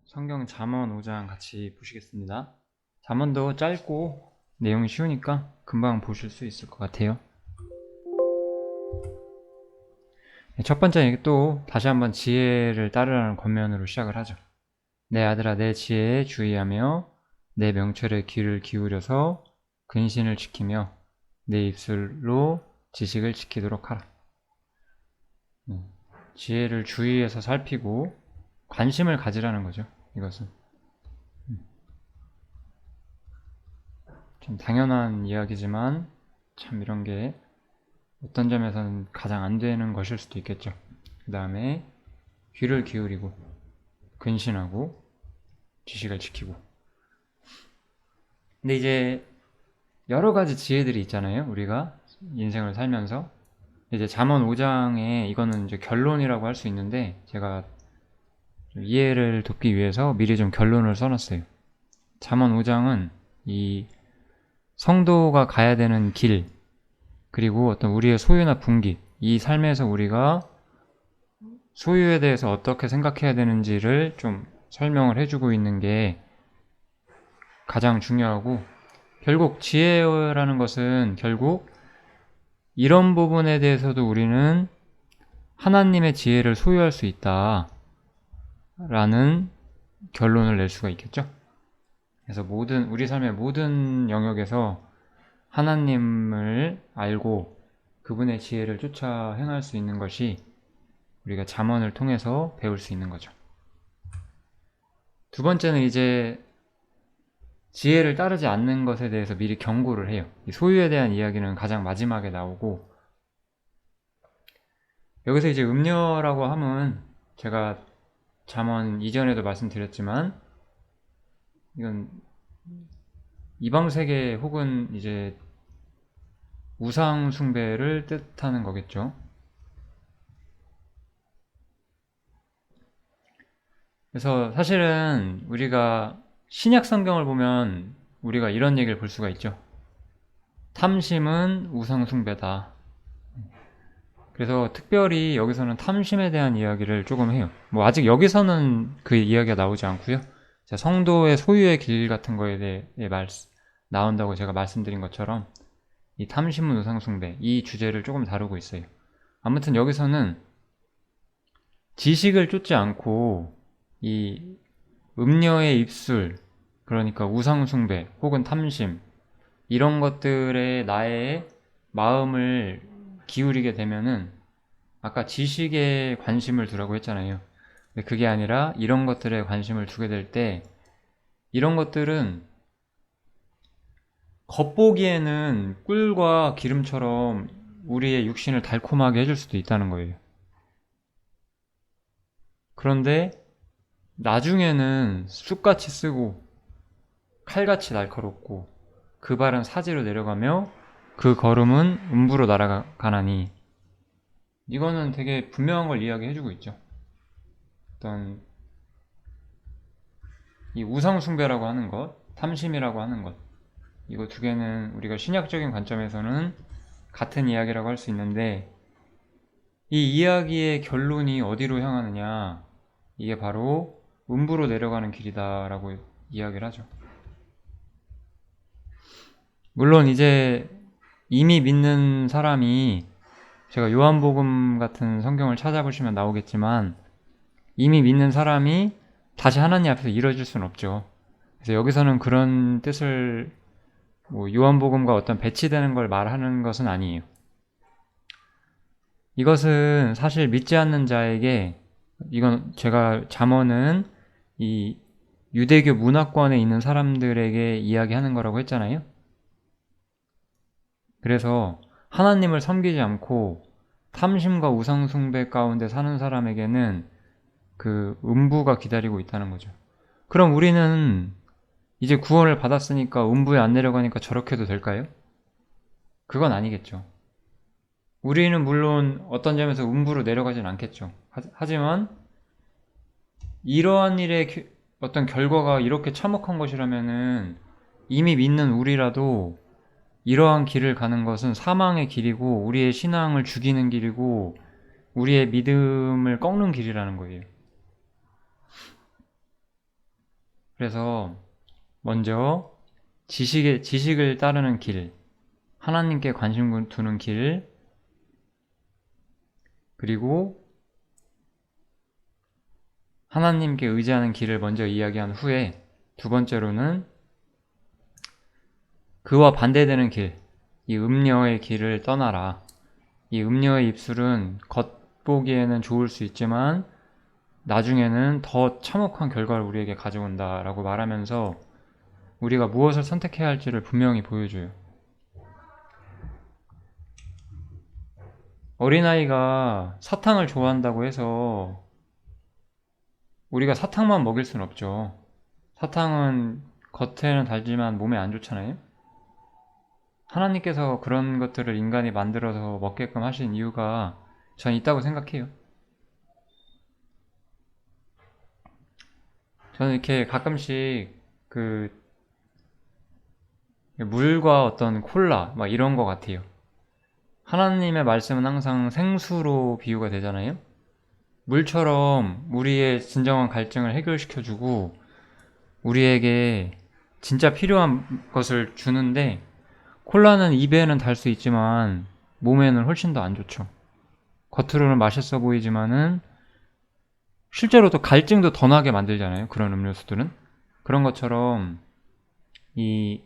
성경 잠언 5장 같이 보시겠습니다. 잠언도 짧고 내용이 쉬우니까 금방 보실 수 있을 것 같아요. 첫 번째 또 다시 한번 지혜를 따르라는 권면으로 시작을 하죠. 내 아들아 내 지혜에 주의하며 내 명철에 귀를 기울여서 근신을 지키며 내 입술로 지식을 지키도록 하라. 지혜를 주의해서 살피고 관심을 가지라는 거죠. 이것은 좀 당연한 이야기지만 참 이런 게 어떤 점에서는 가장 안 되는 것일 수도 있겠죠. 그 다음에 귀를 기울이고 근신하고 지식을 지키고. 근데 이제 여러 가지 지혜들이 있잖아요. 우리가 인생을 살면서 이제 잠언 5장에 이거는 이제 결론이라고 할 수 있는데 제가 좀 이해를 돕기 위해서 미리 좀 결론을 써놨어요. 잠언 5장은 이 성도가 가야 되는 길, 그리고 어떤 우리의 소유나 분기, 이 삶에서 우리가 소유에 대해서 어떻게 생각해야 되는지를 좀 설명을 해주고 있는 게 가장 중요하고, 결국 지혜라는 것은 결국 이런 부분에 대해서도 우리는 하나님의 지혜를 소유할 수 있다 라는 결론을 낼 수가 있겠죠. 그래서 우리 삶의 모든 영역에서 하나님을 알고 그분의 지혜를 쫓아 행할 수 있는 것이 우리가 잠언을 통해서 배울 수 있는 거죠. 두 번째는 이제 지혜를 따르지 않는 것에 대해서 미리 경고를 해요. 이 소유에 대한 이야기는 가장 마지막에 나오고, 여기서 이제 음녀라고 하면 제가 잠언 이전에도 말씀드렸지만 이건 이방세계 혹은 이제 우상 숭배를 뜻하는 거겠죠. 그래서 사실은 우리가 신약 성경을 보면 우리가 이런 얘기를 볼 수가 있죠. 탐심은 우상 숭배다. 그래서 특별히 여기서는 탐심에 대한 이야기를 조금 해요. 뭐 아직 여기서는 그 이야기가 나오지 않고요. 성도의 소유의 길 같은 거에 대해 나온다고 제가 말씀드린 것처럼 이 탐심은 우상 숭배, 이 주제를 조금 다루고 있어요. 아무튼 여기서는 지식을 쫓지 않고 이 음녀의 입술, 그러니까 우상 숭배 혹은 탐심, 이런 것들에 나의 마음을 기울이게 되면은 아까 지식에 관심을 두라고 했잖아요. 근데 그게 아니라 이런 것들에 관심을 두게 될 때 이런 것들은 겉보기에는 꿀과 기름처럼 우리의 육신을 달콤하게 해줄 수도 있다는 거예요. 그런데 나중에는 쑥같이 쓰고 칼같이 날카롭고 그 발은 사지로 내려가며 그 걸음은 음부로 날아가나니, 이거는 되게 분명한 걸 이야기해주고 있죠. 어떤 이 우상숭배라고 하는 것, 탐심이라고 하는 것, 이거 두 개는 우리가 신약적인 관점에서는 같은 이야기라고 할 수 있는데, 이 이야기의 결론이 어디로 향하느냐, 이게 바로 음부로 내려가는 길이다라고 이야기를 하죠. 물론 이제 이미 믿는 사람이, 제가 요한복음 같은 성경을 찾아보시면 나오겠지만 이미 믿는 사람이 다시 하나님 앞에서 이뤄질 수는 없죠. 그래서 여기서는 그런 뜻을 요한복음과 어떤 배치되는 걸 말하는 것은 아니에요. 이것은 사실 믿지 않는 자에게, 이건 제가 잠언은 이 유대교 문화권에 있는 사람들에게 이야기하는 거라고 했잖아요. 그래서 하나님을 섬기지 않고 탐심과 우상숭배 가운데 사는 사람에게는 그 음부가 기다리고 있다는 거죠. 그럼 우리는 이제 구원을 받았으니까 음부에 안 내려가니까 저렇게 해도 될까요? 그건 아니겠죠. 우리는 물론 어떤 점에서 음부로 내려가진 않겠죠. 하지만 이러한 일의 어떤 결과가 이렇게 참혹한 것이라면은 이미 믿는 우리라도 이러한 길을 가는 것은 사망의 길이고 우리의 신앙을 죽이는 길이고 우리의 믿음을 꺾는 길이라는 거예요. 그래서 먼저 지식을 따르는 길, 하나님께 관심 두는 길, 그리고 하나님께 의지하는 길을 먼저 이야기한 후에 두 번째로는 그와 반대되는 길, 이 음녀의 길을 떠나라. 이 음녀의 입술은 겉보기에는 좋을 수 있지만 나중에는 더 참혹한 결과를 우리에게 가져온다라고 말하면서 우리가 무엇을 선택해야 할지를 분명히 보여줘요. 어린아이가 사탕을 좋아한다고 해서 우리가 사탕만 먹일 순 없죠. 사탕은 겉에는 달지만 몸에 안 좋잖아요. 하나님께서 그런 것들을 인간이 만들어서 먹게끔 하신 이유가 전 있다고 생각해요. 저는 이렇게 가끔씩 그 물과 어떤 콜라 막 이런 것 같아요. 하나님의 말씀은 항상 생수로 비유가 되잖아요. 물처럼 우리의 진정한 갈증을 해결시켜주고 우리에게 진짜 필요한 것을 주는데 콜라는 입에는 달 수 있지만 몸에는 훨씬 더 안 좋죠. 겉으로는 맛있어 보이지만은 실제로 또 갈증도 더 나게 만들잖아요. 그런 음료수들은. 그런 것처럼 이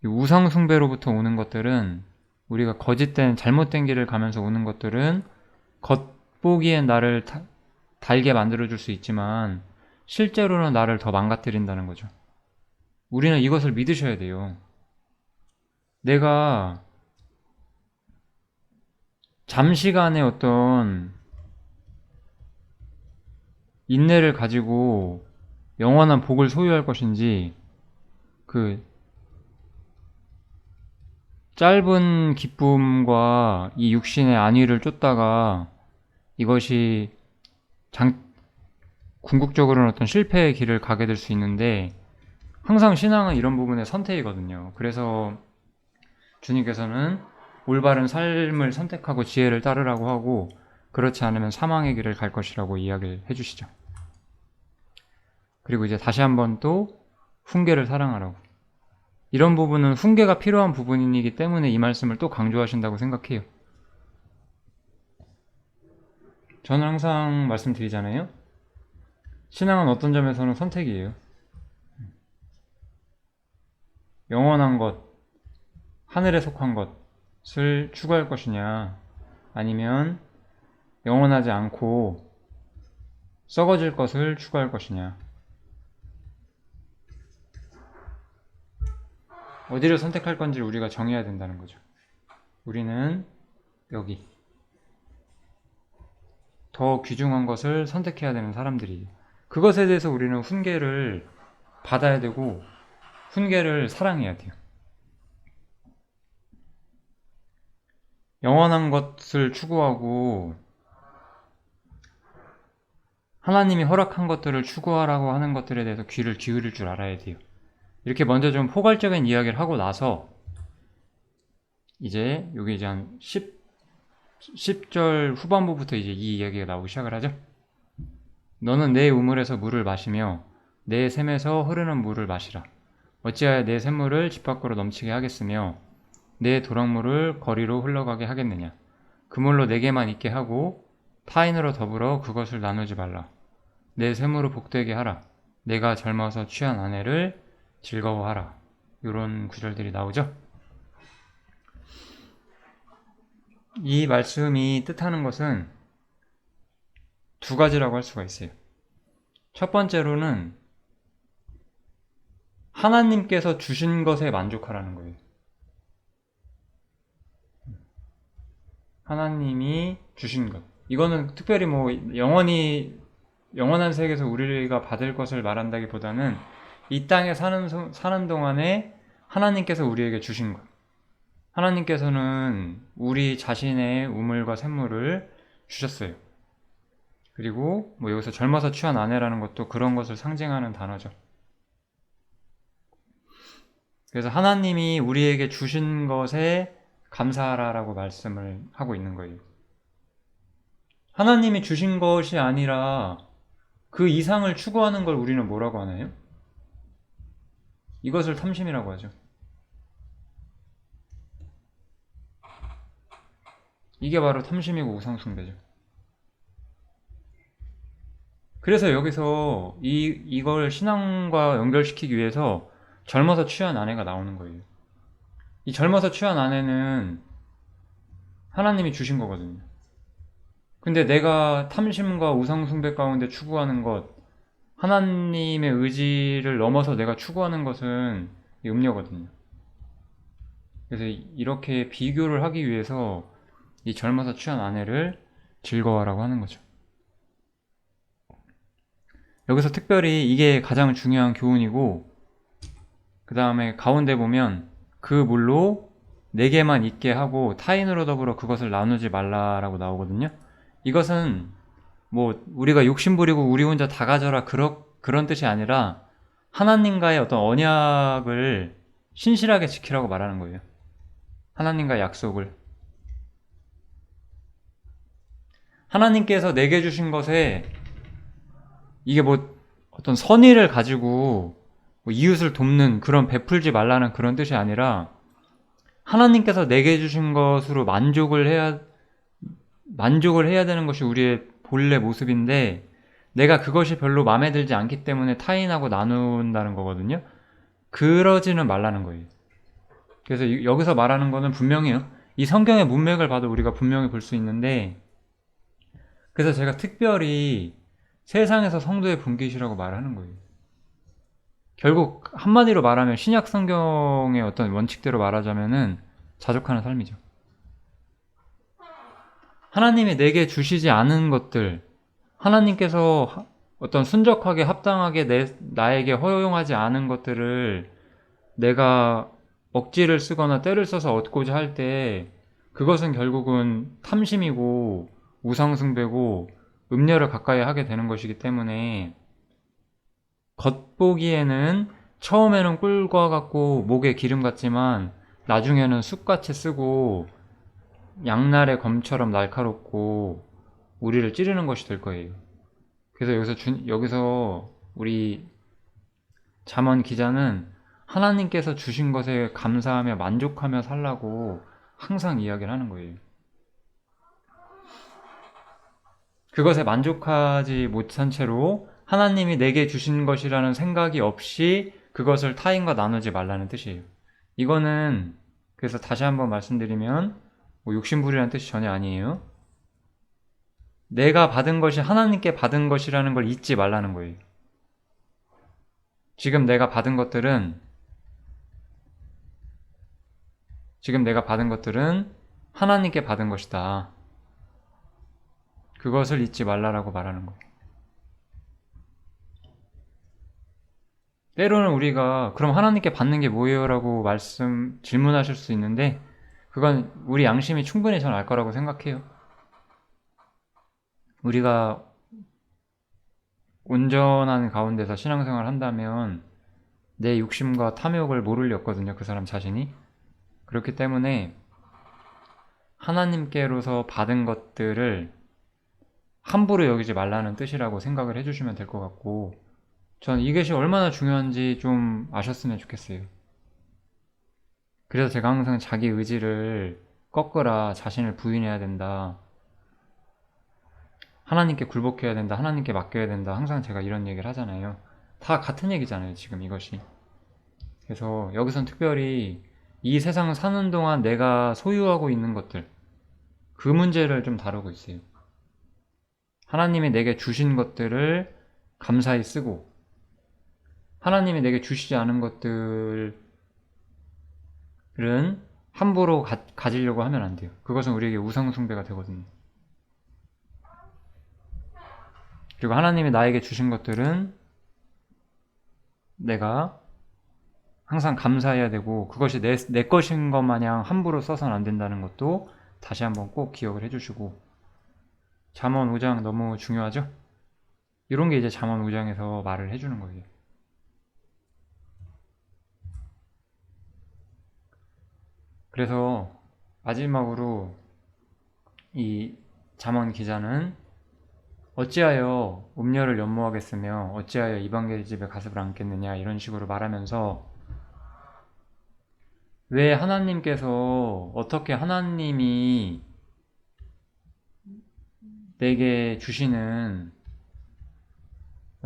우상 숭배로부터 오는 것들은 우리가 거짓된 잘못된 길을 가면서 오는 것들은 겉보기엔 나를 달게 만들어줄 수 있지만 실제로는 나를 더 망가뜨린다는 거죠. 우리는 이것을 믿으셔야 돼요. 내가 잠시간의 어떤 인내를 가지고 영원한 복을 소유할 것인지 그 짧은 기쁨과 이 육신의 안위를 쫓다가 이것이 궁극적으로는 어떤 실패의 길을 가게 될 수 있는데 항상 신앙은 이런 부분의 선택이거든요. 그래서 주님께서는 올바른 삶을 선택하고 지혜를 따르라고 하고 그렇지 않으면 사망의 길을 갈 것이라고 이야기를 해주시죠. 그리고 이제 다시 한번 또 훈계를 사랑하라고. 이런 부분은 훈계가 필요한 부분이기 때문에 이 말씀을 또 강조하신다고 생각해요. 저는 항상 말씀드리잖아요. 신앙은 어떤 점에서는 선택이에요. 영원한 것, 하늘에 속한 것을 추구할 것이냐, 아니면 영원하지 않고 썩어질 것을 추구할 것이냐. 어디를 선택할 건지를 우리가 정해야 된다는 거죠. 우리는 여기 더 귀중한 것을 선택해야 되는 사람들이에요. 그것에 대해서 우리는 훈계를 받아야 되고 훈계를 사랑해야 돼요. 영원한 것을 추구하고 하나님이 허락한 것들을 추구하라고 하는 것들에 대해서 귀를 기울일 줄 알아야 돼요. 이렇게 먼저 좀 포괄적인 이야기를 하고 나서 이제 여기 이제 한 10절 후반부부터 이제 이 이야기가 나오기 시작을 하죠. 너는 내 우물에서 물을 마시며 내 샘에서 흐르는 물을 마시라. 어찌하여 내 샘물을 집 밖으로 넘치게 하겠으며 내 도랑물을 거리로 흘러가게 하겠느냐. 그 물로 내게만 있게 하고 타인으로 더불어 그것을 나누지 말라. 내 샘으로 복되게 하라. 내가 젊어서 취한 아내를 즐거워하라. 이런 구절들이 나오죠. 이 말씀이 뜻하는 것은 두 가지라고 할 수가 있어요. 첫 번째로는 하나님께서 주신 것에 만족하라는 거예요. 하나님이 주신 것. 이거는 특별히 뭐 영원한 세계에서 우리가 받을 것을 말한다기보다는 이 땅에 사는 동안에 하나님께서 우리에게 주신 것. 하나님께서는 우리 자신의 우물과 샘물을 주셨어요. 그리고 뭐 여기서 젊어서 취한 아내라는 것도 그런 것을 상징하는 단어죠. 그래서 하나님이 우리에게 주신 것에 감사하라라고 말씀을 하고 있는 거예요. 하나님이 주신 것이 아니라 그 이상을 추구하는 걸 우리는 뭐라고 하나요? 이것을 탐심이라고 하죠. 이게 바로 탐심이고 우상숭배죠. 그래서 여기서 이걸 신앙과 연결시키기 위해서 젊어서 취한 아내가 나오는 거예요. 이 젊어서 취한 아내는 하나님이 주신 거거든요. 근데 내가 탐심과 우상숭배 가운데 추구하는 것, 하나님의 의지를 넘어서 내가 추구하는 것은 음녀거든요. 그래서 이렇게 비교를 하기 위해서 이 젊어서 취한 아내를 즐거워하라고 하는 거죠. 여기서 특별히 이게 가장 중요한 교훈이고, 그 다음에 가운데 보면 그 물로 내게만 있게 하고 타인으로 더불어 그것을 나누지 말라라고 나오거든요. 이것은 뭐 우리가 욕심 부리고 우리 혼자 다 가져라 그런 뜻이 아니라 하나님과의 어떤 언약을 신실하게 지키라고 말하는 거예요. 하나님과의 약속을. 하나님께서 내게 주신 것에 이게 뭐 어떤 선의를 가지고 뭐 이웃을 돕는 그런 베풀지 말라는 그런 뜻이 아니라 하나님께서 내게 주신 것으로 만족을 해야 되는 것이 우리의 본래 모습인데 내가 그것이 별로 마음에 들지 않기 때문에 타인하고 나눈다는 거거든요. 그러지는 말라는 거예요. 그래서 여기서 말하는 거는 분명해요. 이 성경의 문맥을 봐도 우리가 분명히 볼 수 있는데, 그래서 제가 특별히 세상에서 성도의 분깃이라고 말하는 거예요. 결국 한마디로 말하면 신약 성경의 어떤 원칙대로 말하자면은 자족하는 삶이죠. 하나님이 내게 주시지 않은 것들, 하나님께서 어떤 순적하게 합당하게 나에게 허용하지 않은 것들을 내가 억지를 쓰거나 때를 써서 얻고자 할 때 그것은 결국은 탐심이고 우상숭배고 음녀를 가까이 하게 되는 것이기 때문에 겉보기에는 처음에는 꿀과 같고 목에 기름 같지만 나중에는 쑥같이 쓰고 양날의 검처럼 날카롭고 우리를 찌르는 것이 될 거예요. 그래서 여기서 우리 잠언 기자는 하나님께서 주신 것에 감사하며 만족하며 살라고 항상 이야기를 하는 거예요. 그것에 만족하지 못한 채로 하나님이 내게 주신 것이라는 생각이 없이 그것을 타인과 나누지 말라는 뜻이에요. 이거는 그래서 다시 한번 말씀드리면 뭐 욕심부리라는 뜻이 전혀 아니에요. 내가 받은 것이 하나님께 받은 것이라는 걸 잊지 말라는 거예요. 지금 내가 받은 것들은 하나님께 받은 것이다. 그것을 잊지 말라라고 말하는 거예요. 때로는 우리가 그럼 하나님께 받는 게 뭐예요? 라고 질문하실 수 있는데 그건 우리 양심이 충분히 전 알 거라고 생각해요. 우리가 온전한 가운데서 신앙생활을 한다면 내 욕심과 탐욕을 모를 리 없거든요. 그 사람 자신이. 그렇기 때문에 하나님께로서 받은 것들을 함부로 여기지 말라는 뜻이라고 생각을 해주시면 될 것 같고, 전 이것이 얼마나 중요한지 좀 아셨으면 좋겠어요. 그래서 제가 항상 자기 의지를 꺾으라, 자신을 부인해야 된다, 하나님께 굴복해야 된다, 하나님께 맡겨야 된다, 항상 제가 이런 얘기를 하잖아요. 다 같은 얘기잖아요, 지금 이것이. 그래서 여기선 특별히 이 세상 사는 동안 내가 소유하고 있는 것들, 그 문제를 좀 다루고 있어요. 하나님이 내게 주신 것들을 감사히 쓰고 하나님이 내게 주시지 않은 것들은 함부로 가지려고 하면 안 돼요. 그것은 우리에게 우상숭배가 되거든요. 그리고 하나님이 나에게 주신 것들은 내가 항상 감사해야 되고 그것이 내 것인 것 마냥 함부로 써서는 안 된다는 것도 다시 한번 꼭 기억을 해주시고, 잠언 5장 너무 중요하죠? 이런 게 이제 잠언 5장에서 말을 해주는 거예요. 그래서 마지막으로 이 잠언 기자는 어찌하여 음녀를 연모하겠으며 어찌하여 이방계의 집에 가슴을 안겠느냐 이런 식으로 말하면서 왜 하나님께서 어떻게 하나님이 내게 주시는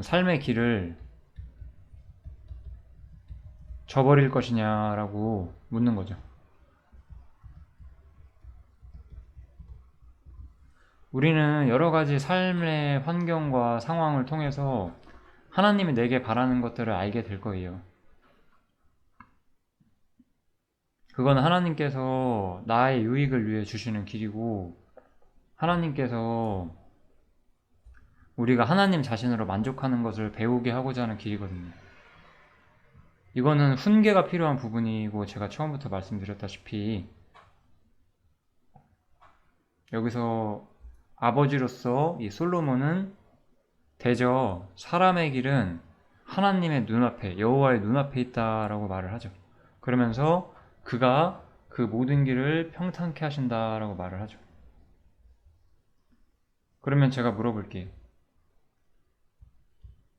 삶의 길을 저버릴 것이냐라고 묻는 거죠. 우리는 여러 가지 삶의 환경과 상황을 통해서 하나님이 내게 바라는 것들을 알게 될 거예요. 그건 하나님께서 나의 유익을 위해 주시는 길이고, 하나님께서 우리가 하나님 자신으로 만족하는 것을 배우게 하고자 하는 길이거든요. 이거는 훈계가 필요한 부분이고, 제가 처음부터 말씀드렸다시피 여기서 아버지로서 이 솔로몬은 대저 사람의 길은 하나님의 눈앞에, 여호와의 눈앞에 있다라고 말을 하죠. 그러면서 그가 그 모든 길을 평탄케 하신다라고 말을 하죠. 그러면 제가 물어볼게요.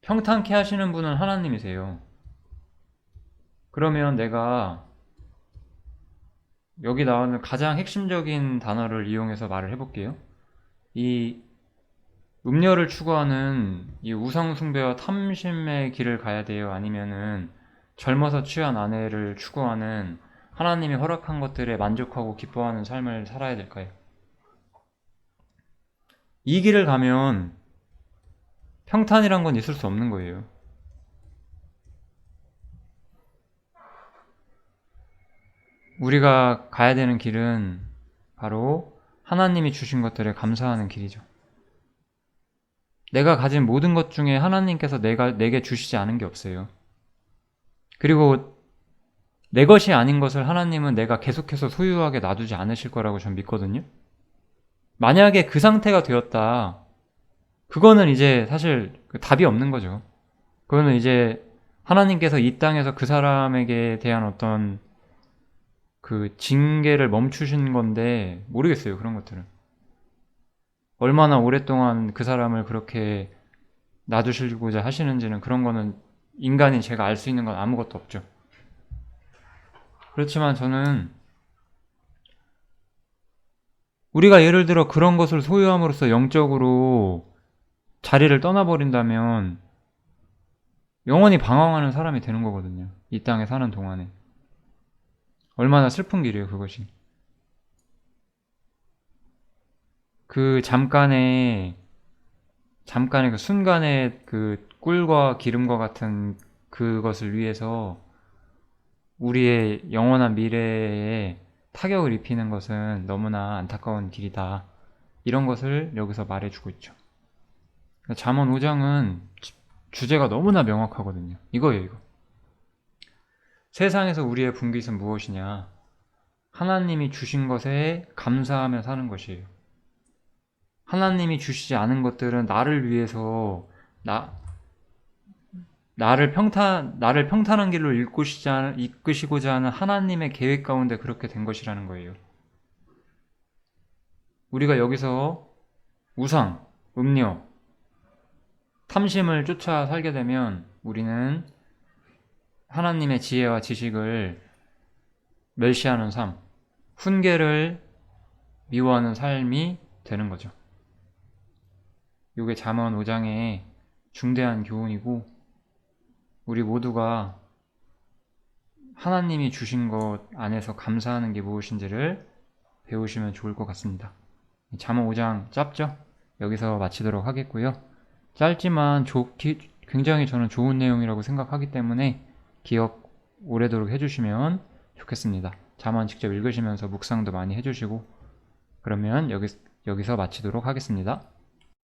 평탄케 하시는 분은 하나님이세요. 그러면 내가 여기 나오는 가장 핵심적인 단어를 이용해서 말을 해볼게요. 이 음녀를 추구하는 이 우상숭배와 탐심의 길을 가야 돼요? 아니면은 젊어서 취한 아내를 추구하는 하나님이 허락한 것들에 만족하고 기뻐하는 삶을 살아야 될까요? 이 길을 가면 평탄이란 건 있을 수 없는 거예요. 우리가 가야 되는 길은 바로 하나님이 주신 것들에 감사하는 길이죠. 내가 가진 모든 것 중에 하나님께서 내게 주시지 않은 게 없어요. 그리고 내 것이 아닌 것을 하나님은 내가 계속해서 소유하게 놔두지 않으실 거라고 전 믿거든요. 만약에 그 상태가 되었다, 그거는 이제 사실 답이 없는 거죠. 그거는 이제 하나님께서 이 땅에서 그 사람에게 대한 어떤 그 징계를 멈추신 건데, 모르겠어요, 그런 것들은. 얼마나 오랫동안 그 사람을 그렇게 놔두시고자 하시는지는, 그런 거는 인간인 제가 알 수 있는 건 아무것도 없죠. 그렇지만 저는 우리가 예를 들어 그런 것을 소유함으로써 영적으로 자리를 떠나버린다면 영원히 방황하는 사람이 되는 거거든요. 이 땅에 사는 동안에. 얼마나 슬픈 길이에요, 그것이. 그 잠깐의 그 순간의 그 꿀과 기름과 같은 그것을 위해서 우리의 영원한 미래에 타격을 입히는 것은 너무나 안타까운 길이다. 이런 것을 여기서 말해주고 있죠. 잠언 5장은 주제가 너무나 명확하거든요. 이거예요, 이거. 세상에서 우리의 분깃은 무엇이냐? 하나님이 주신 것에 감사하며 사는 것이에요. 하나님이 주시지 않은 것들은 나를 위해서 나를 평탄한 길로 이끄시고자 하는 하나님의 계획 가운데 그렇게 된 것이라는 거예요. 우리가 여기서 우상, 음료, 탐심을 쫓아 살게 되면 우리는 하나님의 지혜와 지식을 멸시하는 삶, 훈계를 미워하는 삶이 되는 거죠. 이게 잠언 5장의 중대한 교훈이고, 우리 모두가 하나님이 주신 것 안에서 감사하는 게 무엇인지를 배우시면 좋을 것 같습니다. 잠언 5장 짧죠? 여기서 마치도록 하겠고요. 짧지만 굉장히 저는 좋은 내용이라고 생각하기 때문에 기억 오래도록 해주시면 좋겠습니다. 잠언 직접 읽으시면서 묵상도 많이 해주시고, 그러면 여기서 마치도록 하겠습니다.